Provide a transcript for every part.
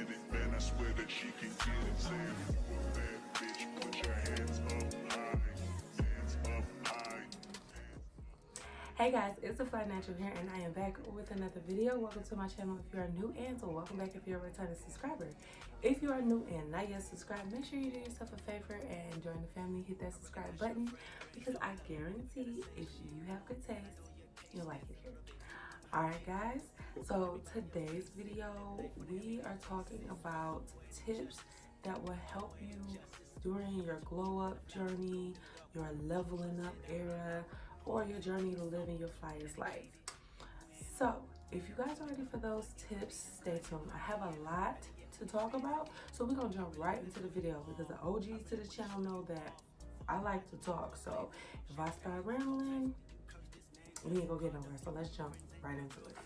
with it, man, I swear that she can get it. Say if you a bad bitch, put your hands up high, hands up high. Hey guys, it's the Fly Natural here, and I am back with another video. Welcome to my channel if you are new, and so welcome back if you're a returning subscriber. If you are new and not yet subscribed, make sure you do yourself a favor and join the family. Hit that subscribe button because I guarantee if you have good taste, you'll like it here. Alright guys, so today's video we are talking about tips that will help you during your glow up journey, your leveling up era, or your journey to living your flyest life. So if you guys are ready for those tips, stay tuned. I have a lot to talk about, so we're gonna jump right into the video because the OGs to the channel know that I like to talk. So if I start rambling, we ain't gonna get nowhere. So let's jump right into it.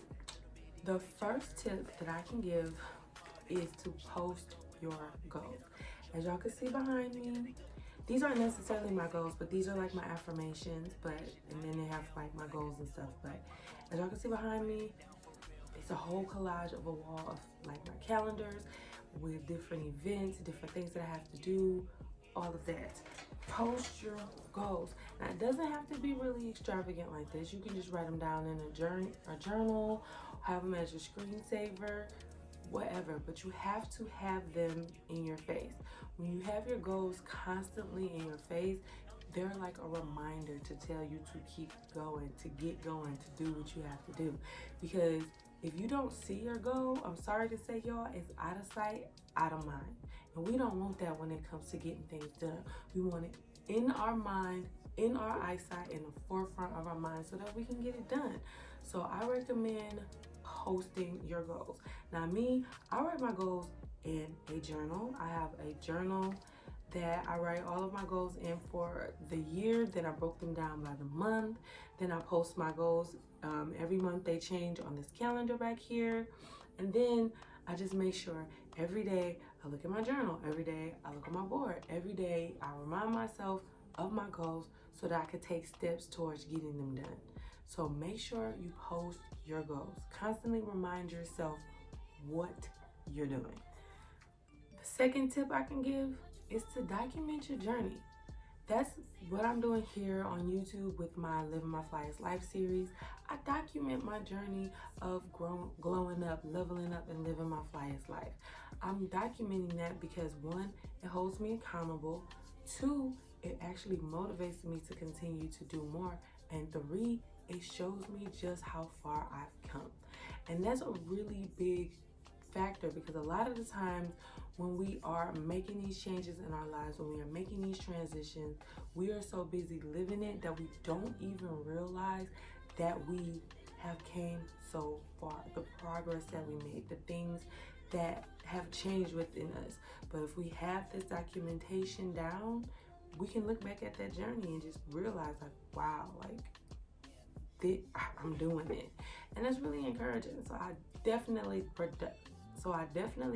The first tip that I can give is to post your goals. As y'all can see behind me, these aren't necessarily my goals, but these are like my affirmations, and then they have like my goals and stuff. But as y'all can see behind me, it's a whole collage of a wall of like my calendars with different events, different things that I have to do, all of that. Post your goals. Now it doesn't have to be really extravagant like this. You can just write them down in a journal, have them as your screensaver, whatever, but you have to have them in your face. When you have your goals constantly in your face, they're like a reminder to tell you to keep going, to get going, to do what you have to do. Because if you don't see your goal, I'm sorry to say, y'all, it's out of sight, out of mind. And we don't want that when it comes to getting things done. We want it in our mind, in our eyesight, in the forefront of our mind so that we can get it done. So I recommend posting your goals. Now me, I write my goals in a journal. I have a journal that I write all of my goals in for the year. Then I broke them down by the month. Then I post my goals. Every month they change on this calendar back here. And then I just make sure every day I look at my journal. Every day I look at my board. Every day I remind myself of my goals so that I could take steps towards getting them done. So make sure you post your goals. Constantly remind yourself what you're doing. The second tip I can give is to document your journey. That's what I'm doing here on YouTube with my Living My Flyest Life series. I document my journey of glowing up, leveling up, and living my flyest life. I'm documenting that because one, it holds me accountable. Two, it actually motivates me to continue to do more. And three, it shows me just how far I've come. And that's a really big factor because a lot of the times when we are making these changes in our lives, when we are making these transitions, we are so busy living it that we don't even realize that we have came so far, the progress that we made, the things that have changed within us. But if we have this documentation down, we can look back at that journey and just realize like, wow, like I'm doing it. And that's really encouraging. So I definitely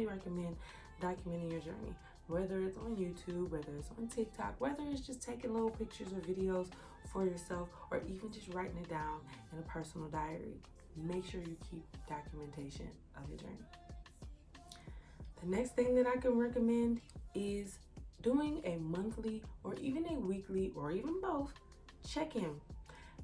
recommend documenting your journey, whether it's on YouTube, whether it's on TikTok, whether it's just taking little pictures or videos for yourself, or even just writing it down in a personal diary. Make sure you keep documentation of your journey. The next thing that I can recommend is doing a monthly or even a weekly or even both check-in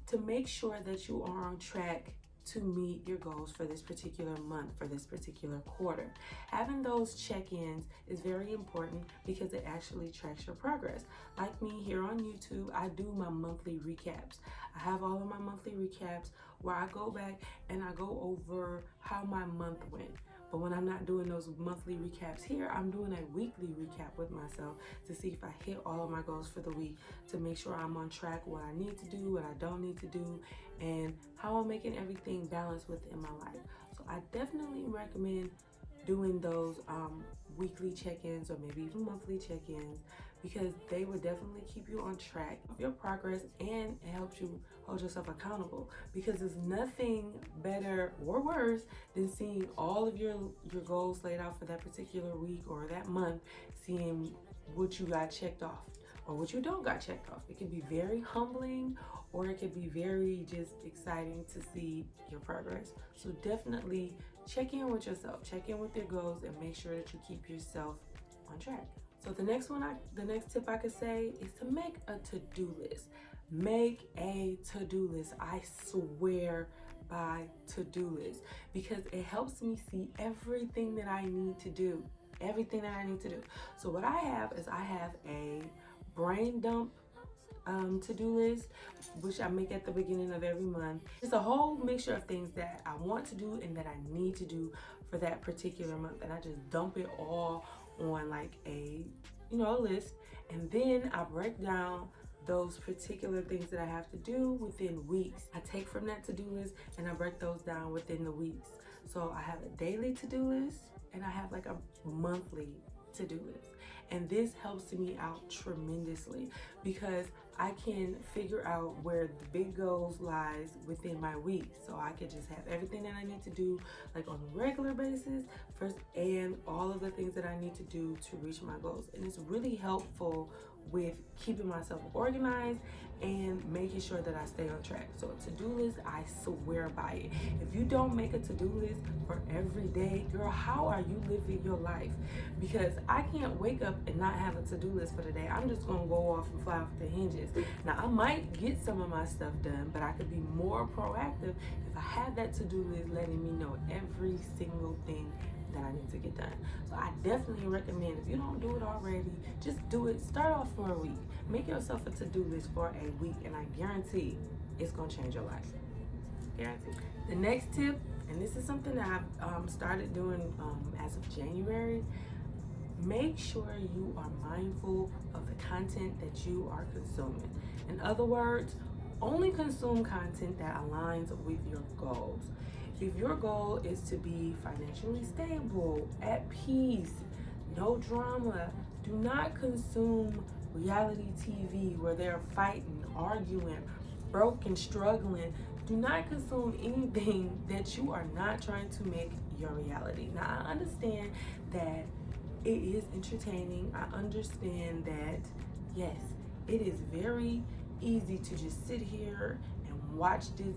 to make sure that you are on track to meet your goals for this particular month, for this particular quarter. Having those check-ins is very important because it actually tracks your progress. Like me here on YouTube, I do my monthly recaps. I have all of my monthly recaps where I go back and I go over how my month went. But when I'm not doing those monthly recaps here, I'm doing a weekly recap with myself to see if I hit all of my goals for the week, to make sure I'm on track, what I need to do, what I don't need to do, and how I'm making everything balanced within my life. So I definitely recommend doing those weekly check-ins or maybe even monthly check-ins because they will definitely keep you on track of your progress, and it helps you hold yourself accountable because there's nothing better or worse than seeing all of your goals laid out for that particular week or that month, seeing what you got checked off or what you don't got checked off. It can be very humbling or it can be very just exciting to see your progress. So definitely check in with yourself, check in with your goals, and make sure that you keep yourself on track. So the next tip I could say is to make a to-do list. Make a to-do list. I swear by to-do list, because it helps me see everything that I need to do. Everything that I need to do. So what I have is I have a brain dump to-do list, which I make at the beginning of every month. It's a whole mixture of things that I want to do and that I need to do for that particular month, and I just dump it all on like a list, and then I break down those particular things that I have to do within weeks. I take from that to-do list and I break those down within the weeks. So I have a daily to-do list and I have like a monthly to-do list. And this helps me out tremendously because I can figure out where the big goals lies within my week. So I can just have everything that I need to do like on a regular basis first, and all of the things that I need to do to reach my goals. And it's really helpful with keeping myself organized and making sure that I stay on track. So a to-do list, I swear by it. If you don't make a to-do list for every day, girl, how are you living your life? Because I can't wake up and not have a to-do list for the day. I'm just gonna go off and fly off the hinges. Now I might get some of my stuff done, but I could be more proactive if I have that to-do list letting me know every single thing that I need to get done. So I definitely recommend, if you don't do it already, just do it. Start off for a week. Make yourself a to-do list for a week, and I guarantee it's gonna change your life. Guarantee. The next tip, and this is something that I've started doing as of January, make sure you are mindful of the content that you are consuming. In other words, only consume content that aligns with your goals. If your goal is to be financially stable, at peace, no drama, do not consume reality TV where they're fighting, arguing, broke and struggling. Do not consume anything that you are not trying to make your reality. Now, I understand that it is entertaining. I understand that, yes, it is very easy to just sit here and watch this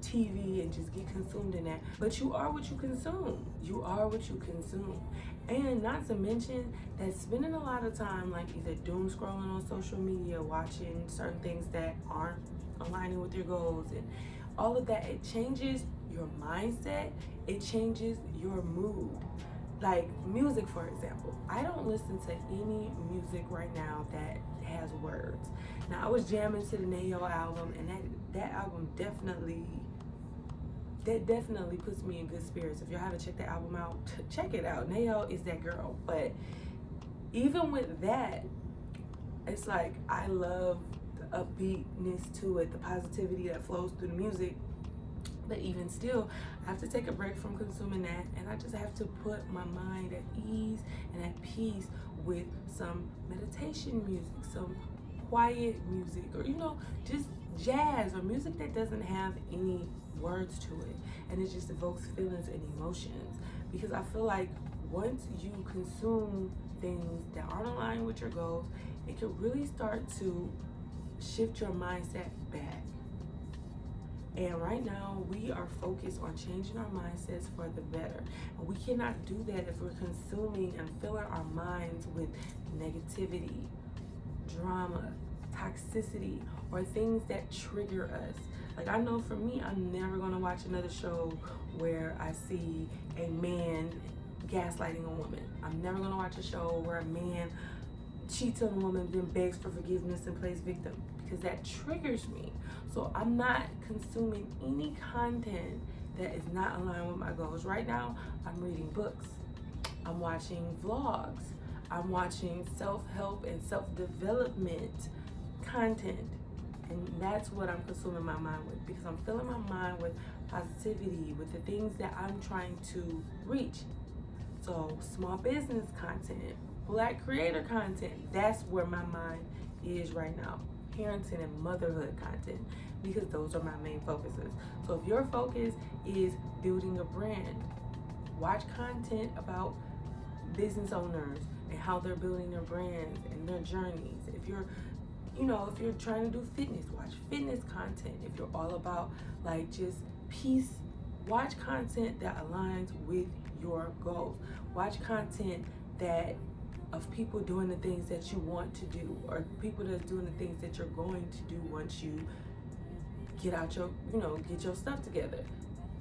TV and just get consumed in that. But you are what you consume. You are what you consume. And not to mention that spending a lot of time like either doom scrolling on social media, watching certain things that aren't aligning with your goals and all of that, it changes your mindset. It changes your mood. Like music, for example. I don't listen to any music right now that has words. Now, I was jamming to the Nayo album, and that album definitely puts me in good spirits. If y'all haven't checked that album out, check it out. Nayo is that girl. But even with that, it's like I love the upbeatness to it, the positivity that flows through the music. But even still, I have to take a break from consuming that, and I just have to put my mind at ease and at peace with some meditation music, some quiet music, or just jazz or music that doesn't have any words to it, and it just evokes feelings and emotions. Because I feel like once you consume things that aren't aligned with your goals, it can really start to shift your mindset back. And right now, we are focused on changing our mindsets for the better. And we cannot do that if we're consuming and filling our minds with negativity, drama, toxicity, or things that trigger us. Like, I know for me, I'm never gonna watch another show where I see a man gaslighting a woman. I'm never gonna watch a show where a man cheats on a woman, then begs for forgiveness and plays victim, because that triggers me. So I'm not consuming any content that is not aligned with my goals. Right now, I'm reading books. I'm watching vlogs. I'm watching self-help and self-development content. And that's what I'm consuming my mind with, because I'm filling my mind with positivity, with the things that I'm trying to reach. So small business content, Black creator content, that's where my mind is right now. Parenting and motherhood content, because those are my main focuses. So if your focus is building a brand, watch content about business owners and how they're building their brands and their journeys. If you're trying to do fitness, watch fitness content. If you're all about like just peace Watch content that aligns with your goals. Watch content that of people doing the things that you want to do, or people that's doing the things that you're going to do once you get out your, get your stuff together.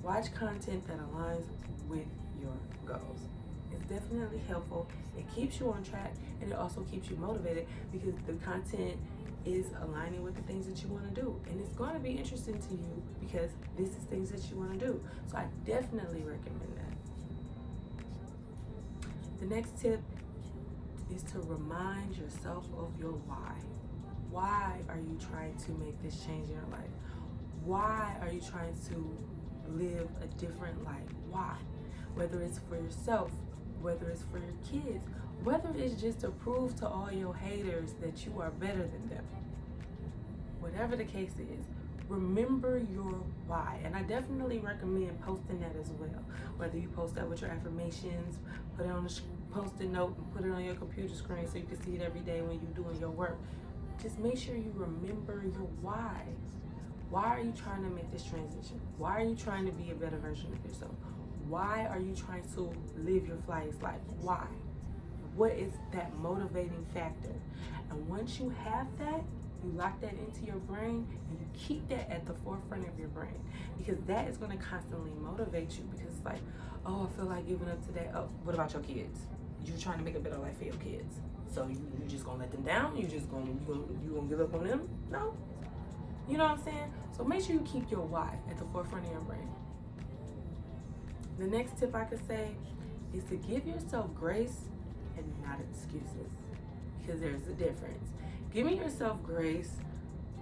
Watch content that aligns with your goals. It's definitely helpful. It keeps you on track, and it also keeps you motivated because the content is aligning with the things that you want to do, and it's going to be interesting to you because this is things that you want to do. So I definitely recommend that. The next tip is to remind yourself of your why. Why are you trying to make this change in your life? Why are you trying to live a different life? Why? Whether it's for yourself, whether it's for your kids, whether it's just to prove to all your haters that you are better than them. Whatever the case is, remember your why. And I definitely recommend posting that as well. Whether you post that with your affirmations, put it on a post-it note and put it on your computer screen so you can see it every day when you're doing your work. Just make sure you remember your why. Why are you trying to make this transition? Why are you trying to be a better version of yourself? Why are you trying to live your flyest life? Why? What is that motivating factor? And once you have that, you lock that into your brain and you keep that at the forefront of your brain, because that is going to constantly motivate you, because it's like, oh, I feel like giving up today. Oh, what about your kids? You're trying to make a better life for your kids. So you just going to let them down? You gonna give up on them? No. You know what I'm saying? So make sure you keep your why at the forefront of your brain. The next tip I could say is to give yourself grace and not excuses, because there's a difference. Giving yourself grace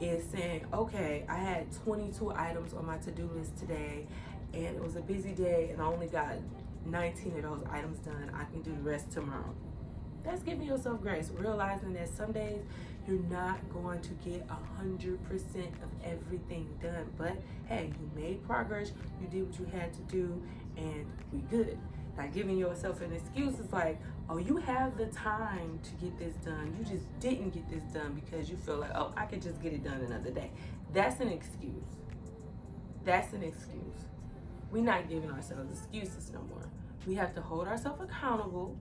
is saying, okay, I had 22 items on my to-do list today, and it was a busy day, and I only got 19 of those items done. I can do the rest tomorrow. That's giving yourself grace, realizing that some days you're not going to get 100% of everything done. But hey, you made progress, you did what you had to do, and we good. Not giving yourself an excuse is like, oh, you have the time to get this done. You just didn't get this done because you feel like, oh, I could just get it done another day. That's an excuse. That's an excuse. We're not giving ourselves excuses no more. We have to hold ourselves accountable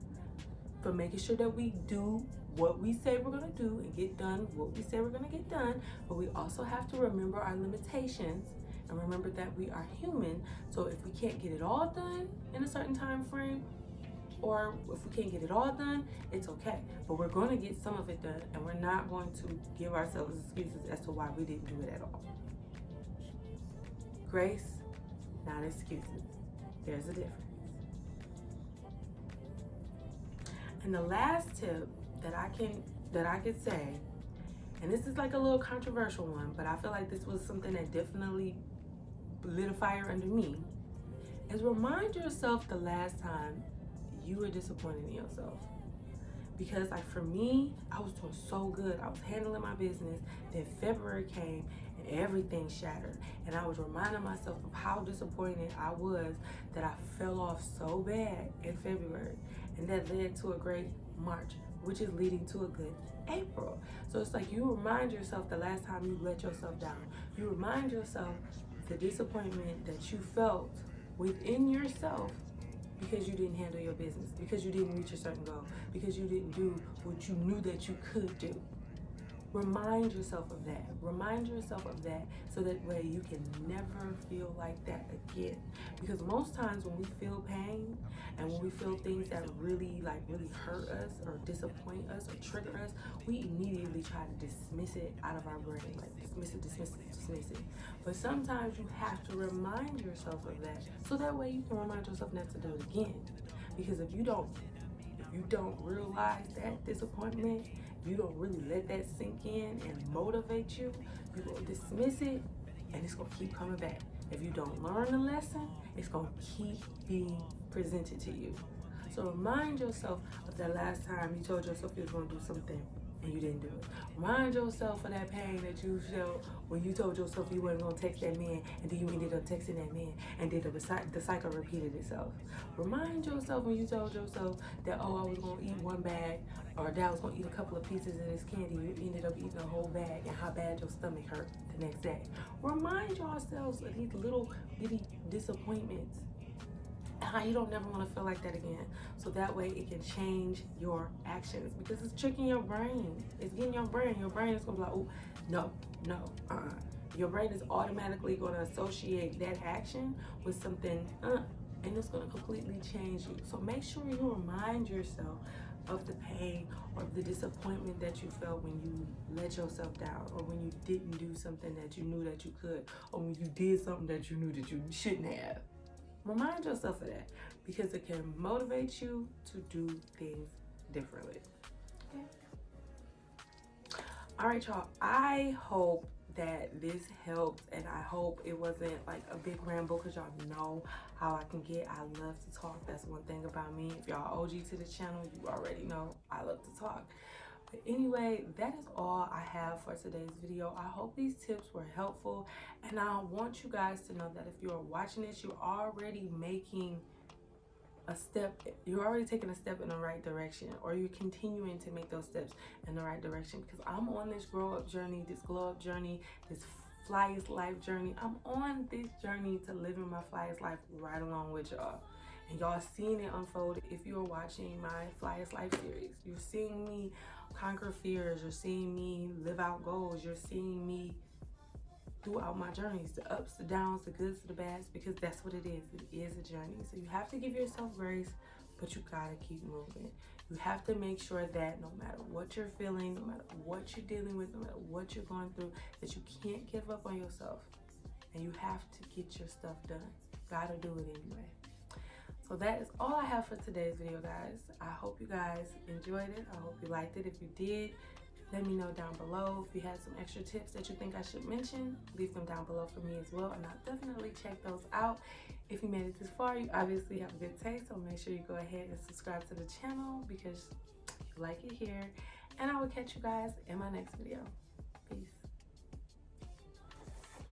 for making sure that we do what we say we're going to do and get done what we say we're going to get done. But we also have to remember our limitations and remember that we are human. So if we can't get it all done in a certain time frame, or if we can't get it all done, it's okay. But we're going to get some of it done, and we're not going to give ourselves excuses as to why we didn't do it at all. Grace, not excuses. There's a difference. And the last tip that I could say, and this is like a little controversial one, but I feel like this was something that definitely lit a fire under me, is remind yourself the last time you were disappointed in yourself. Because like for me, I was doing so good. I was handling my business. Then February came and everything shattered. And I was reminding myself of how disappointed I was that I fell off so bad in February. And that led to a great March, which is leading to a good April. So it's like you remind yourself the last time you let yourself down. You remind yourself the disappointment that you felt within yourself because you didn't handle your business, because you didn't reach a certain goal, because you didn't do what you knew that you could do. Remind yourself of that. Remind yourself of that so that way you can never feel like that again. Because most times when we feel pain and when we feel things that really hurt us or disappoint us or trigger us, we immediately try to dismiss it out of our brain. Like dismiss it. But sometimes you have to remind yourself of that so that way you can remind yourself not to do it again. Because if you don't realize that disappointment, you don't really let that sink in and motivate you, you're going to dismiss it and it's going to keep coming back. If you don't learn the lesson, it's going to keep being presented to you. So remind yourself of that last time you told yourself you was going to do something and you didn't do it. Remind yourself of that pain that you felt when you told yourself you weren't gonna text that man, and then you ended up texting that man, and then the cycle repeated itself. Remind yourself when you told yourself that, oh, I was gonna eat one bag, or that I was gonna eat a couple of pieces of this candy. You ended up eating a whole bag, and how bad your stomach hurt the next day. Remind yourselves of these little bitty disappointments, how you don't never want to feel like that again, so that way it can change your actions, because it's tricking your brain. It's getting your brain is gonna be like, oh, no, your brain is automatically going to associate that action with something and it's going to completely change you. So make sure you remind yourself of the pain or the disappointment that you felt when you let yourself down, or when you didn't do something that you knew that you could, or when you did something that you knew that you shouldn't have. Remind yourself of that, because it can motivate you to do things differently. Okay? All right, y'all. I hope that this helped, and I hope it wasn't like a big ramble, because y'all know how I can get. I love to talk. That's one thing about me. If y'all OG to the channel, you already know I love to talk. But anyway, that is all I have for today's video. I hope these tips were helpful, and I want you guys to know that if you're watching this, you're already making a step, you're already taking a step in the right direction, or you're continuing to make those steps in the right direction, because I'm on this grow up journey, this glow up journey, this Flyest life journey. I'm on this journey to living my Flyest life right along with y'all. And y'all seeing it unfold. If you're watching my Flyest life series, you're seeing me conquer fears, you're seeing me live out goals, you're seeing me throughout my journeys, the ups, the downs, the goods, the bads, because that's what it is. It is a journey. So you have to give yourself grace, but you gotta keep moving. You have to make sure that no matter what you're feeling, no matter what you're dealing with, no matter what you're going through, that you can't give up on yourself. And you have to get your stuff done. You gotta do it anyway. So that is all I have for today's video, guys. I hope you guys enjoyed it. I hope you liked it. If you did, let me know down below. If you had some extra tips that you think I should mention, leave them down below for me as well, and I'll definitely check those out. If you made it this far, you obviously have a good taste, so make sure you go ahead and subscribe to the channel, because you like it here. And I will catch you guys in my next video.